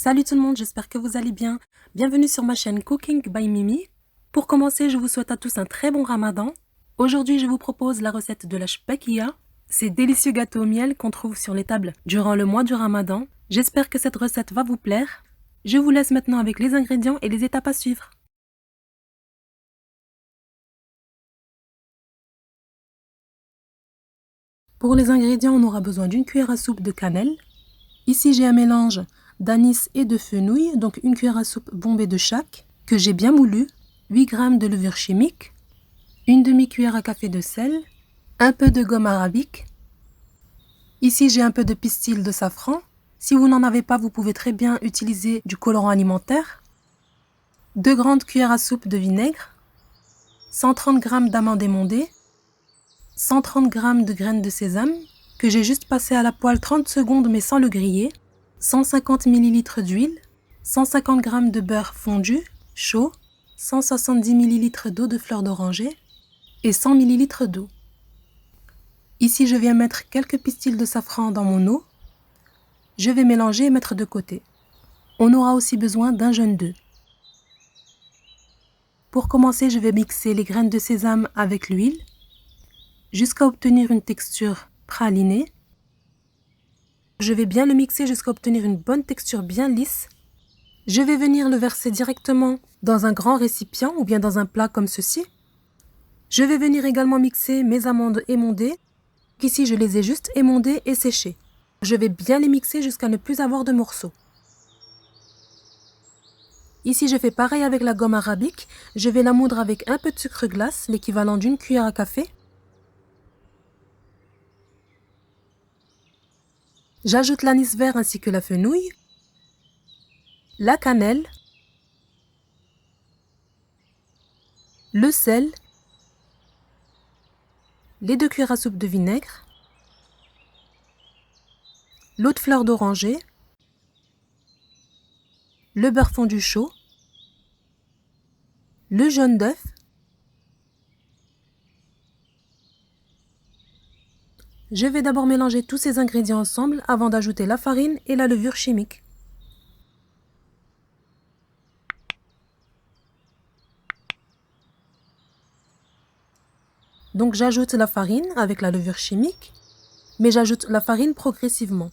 Salut tout le monde, j'espère que vous allez bien. Bienvenue sur ma chaîne Cooking by Mimi. Pour commencer, je vous souhaite à tous un très bon ramadan. Aujourd'hui, je vous propose la recette de la shbakia, ces délicieux gâteaux au miel qu'on trouve sur les tables durant le mois du ramadan. J'espère que cette recette va vous plaire. Je vous laisse maintenant avec les ingrédients et les étapes à suivre. Pour les ingrédients, on aura besoin d'une cuillère à soupe de cannelle. Ici, j'ai un mélange d'anis et de fenouil, donc une cuillère à soupe bombée de chaque, que j'ai bien moulu, 8 g de levure chimique, une demi-cuillère à café de sel, un peu de gomme arabique. Ici, j'ai un peu de pistil de safran. Si vous n'en avez pas, vous pouvez très bien utiliser du colorant alimentaire. 2 grandes cuillères à soupe de vinaigre, 130 g d'amandes émondées, 130 g de graines de sésame, que j'ai juste passé à la poêle 30 secondes mais sans le griller, 150 ml d'huile, 150 g de beurre fondu, chaud, 170 ml d'eau de fleur d'oranger et 100 ml d'eau. Ici, je viens mettre quelques pistils de safran dans mon eau. Je vais mélanger et mettre de côté. On aura aussi besoin d'un jaune d'œuf. Pour commencer, je vais mixer les graines de sésame avec l'huile jusqu'à obtenir une texture pralinée. Je vais bien le mixer jusqu'à obtenir une bonne texture bien lisse. Je vais venir le verser directement dans un grand récipient ou bien dans un plat comme ceci. Je vais venir également mixer mes amandes émondées. Ici, je les ai juste émondées et séchées. Je vais bien les mixer jusqu'à ne plus avoir de morceaux. Ici, je fais pareil avec la gomme arabique. Je vais la moudre avec un peu de sucre glace, l'équivalent d'une cuillère à café. J'ajoute l'anis vert ainsi que la fenouil, la cannelle, le sel, les 2 cuillères à soupe de vinaigre, l'eau de fleur d'oranger, le beurre fondu chaud, le jaune d'œuf, je vais d'abord mélanger tous ces ingrédients ensemble avant d'ajouter la farine et la levure chimique. Donc j'ajoute la farine avec la levure chimique, mais j'ajoute la farine progressivement.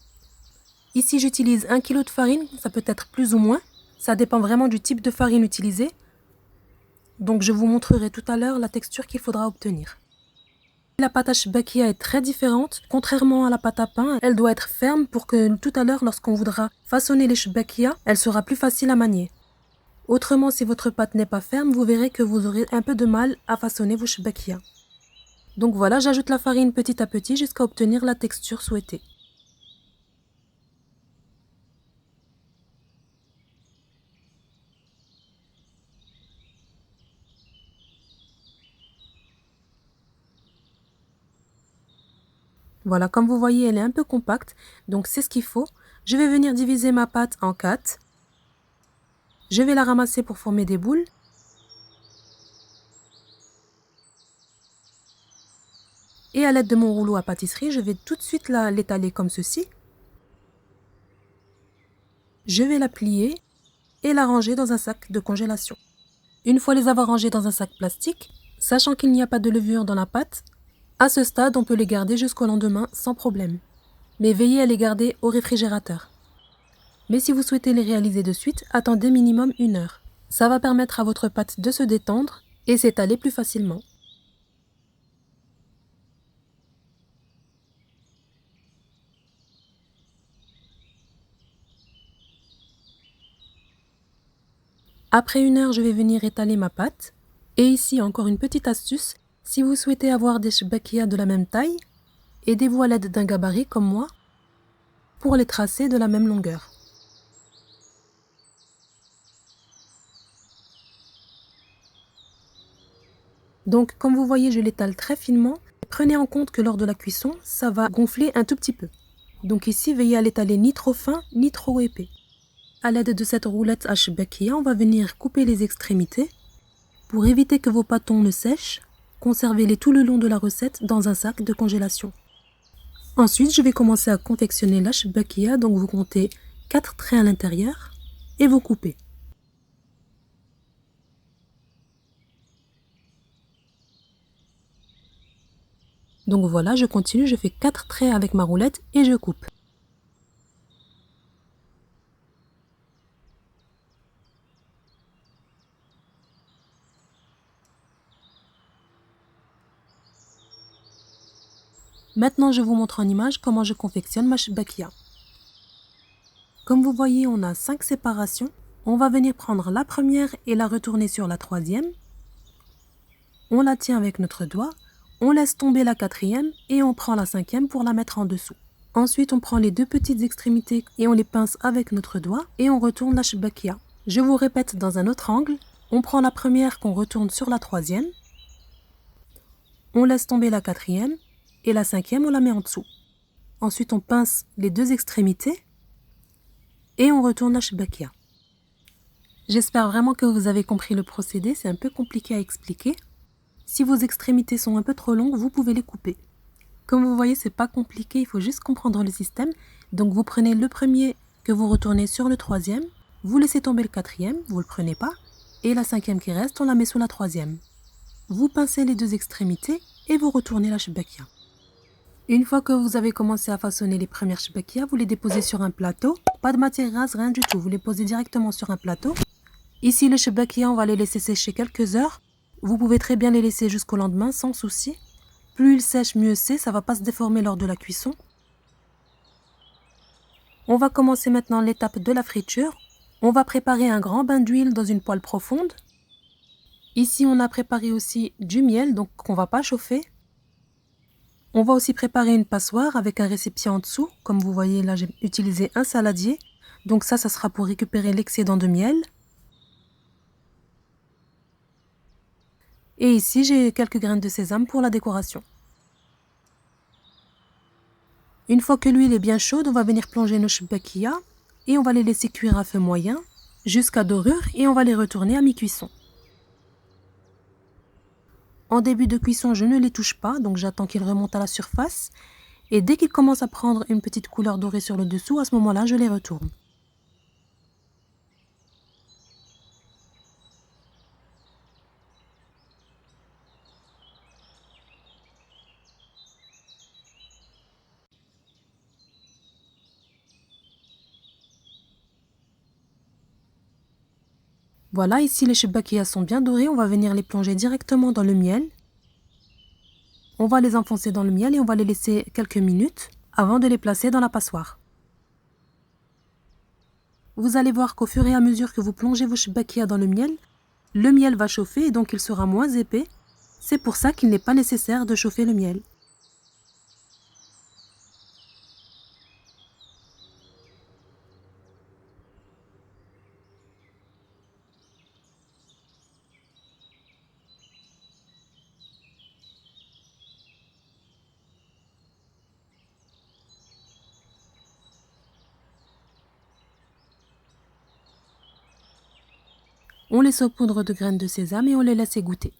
Ici j'utilise 1 kg de farine, ça peut être plus ou moins, ça dépend vraiment du type de farine utilisée. Donc je vous montrerai tout à l'heure la texture qu'il faudra obtenir. La pâte à shbakia est très différente. Contrairement à la pâte à pain, elle doit être ferme pour que tout à l'heure, lorsqu'on voudra façonner les shbakia, elle sera plus facile à manier. Autrement, si votre pâte n'est pas ferme, vous verrez que vous aurez un peu de mal à façonner vos shbakia. Donc voilà, j'ajoute la farine petit à petit jusqu'à obtenir la texture souhaitée. Voilà, comme vous voyez, elle est un peu compacte, donc c'est ce qu'il faut. Je vais venir diviser ma pâte en 4. Je vais la ramasser pour former des boules. Et à l'aide de mon rouleau à pâtisserie, je vais tout de suite l'étaler comme ceci. Je vais la plier et la ranger dans un sac de congélation. Une fois les avoir rangées dans un sac plastique, sachant qu'il n'y a pas de levure dans la pâte, à ce stade, on peut les garder jusqu'au lendemain sans problème. Mais veillez à les garder au réfrigérateur. Mais si vous souhaitez les réaliser de suite, attendez minimum 1 heure. Ça va permettre à votre pâte de se détendre et s'étaler plus facilement. Après 1 heure, je vais venir étaler ma pâte. Et ici, encore une petite astuce. Si vous souhaitez avoir des shbakia de la même taille, aidez-vous à l'aide d'un gabarit comme moi pour les tracer de la même longueur. Donc, comme vous voyez, je l'étale très finement. Prenez en compte que lors de la cuisson, ça va gonfler un tout petit peu. Donc ici, veillez à l'étaler ni trop fin, ni trop épais. À l'aide de cette roulette à shbakia, on va venir couper les extrémités. Pour éviter que vos pâtons ne sèchent, conservez-les tout le long de la recette dans un sac de congélation. Ensuite, je vais commencer à confectionner la shbakia, donc vous comptez 4 traits à l'intérieur. et vous coupez. Donc voilà, je continue, je fais 4 traits avec ma roulette et je coupe. Maintenant, je vous montre en image comment je confectionne ma shbakia. Comme vous voyez, on a 5 séparations. On va venir prendre la première et la retourner sur la troisième. On la tient avec notre doigt. On laisse tomber la quatrième et on prend la cinquième pour la mettre en dessous. Ensuite, on prend les deux petites extrémités et on les pince avec notre doigt et on retourne la shbakia. Je vous répète dans un autre angle. On prend la première qu'on retourne sur la troisième. On laisse tomber la quatrième et la cinquième, on la met en dessous. Ensuite, on pince les deux extrémités et on retourne la shbakia. J'espère vraiment que vous avez compris le procédé, c'est un peu compliqué à expliquer. Si vos extrémités sont un peu trop longues, vous pouvez les couper. Comme vous voyez, c'est pas compliqué, il faut juste comprendre le système. Donc vous prenez le premier que vous retournez sur le troisième, vous laissez tomber le quatrième, vous le prenez pas, et la cinquième qui reste, on la met sous la troisième. Vous pincez les deux extrémités et vous retournez la shbakia. Une fois que vous avez commencé à façonner les premières shbakia, vous les déposez sur un plateau. Pas de matière grasse, rien du tout. Vous les posez directement sur un plateau. Ici, les shbakia, on va les laisser sécher quelques heures. Vous pouvez très bien les laisser jusqu'au lendemain, sans souci. Plus ils sèchent, mieux c'est. Ça ne va pas se déformer lors de la cuisson. On va commencer maintenant l'étape de la friture. On va préparer un grand bain d'huile dans une poêle profonde. Ici, on a préparé aussi du miel, donc qu'on ne va pas chauffer. On va aussi préparer une passoire avec un récipient en dessous. Comme vous voyez, là, j'ai utilisé un saladier. Donc ça sera pour récupérer l'excédent de miel. Et ici, j'ai quelques graines de sésame pour la décoration. Une fois que l'huile est bien chaude, on va venir plonger nos shbakia et on va les laisser cuire à feu moyen jusqu'à dorure et on va les retourner à mi-cuisson. En début de cuisson, je ne les touche pas, donc j'attends qu'ils remontent à la surface. Et dès qu'ils commencent à prendre une petite couleur dorée sur le dessous, à ce moment-là, je les retourne. Voilà, ici les shbakia sont bien dorés, on va venir les plonger directement dans le miel. On va les enfoncer dans le miel et on va les laisser quelques minutes avant de les placer dans la passoire. Vous allez voir qu'au fur et à mesure que vous plongez vos shbakia dans le miel va chauffer et donc il sera moins épais. C'est pour ça qu'il n'est pas nécessaire de chauffer le miel. On les saupoudre de graines de sésame et on les laisse égoutter.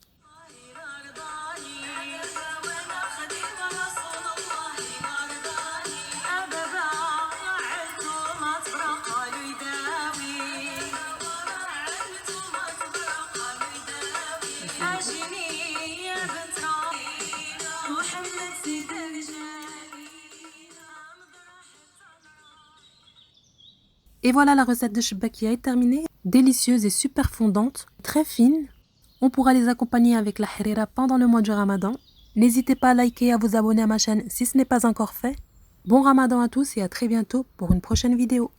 Et voilà, la recette de shbakia est terminée. Délicieuse et super fondante, très fine. On pourra les accompagner avec la harira pendant le mois du Ramadan. N'hésitez pas à liker et à vous abonner à ma chaîne si ce n'est pas encore fait. Bon Ramadan à tous et à très bientôt pour une prochaine vidéo.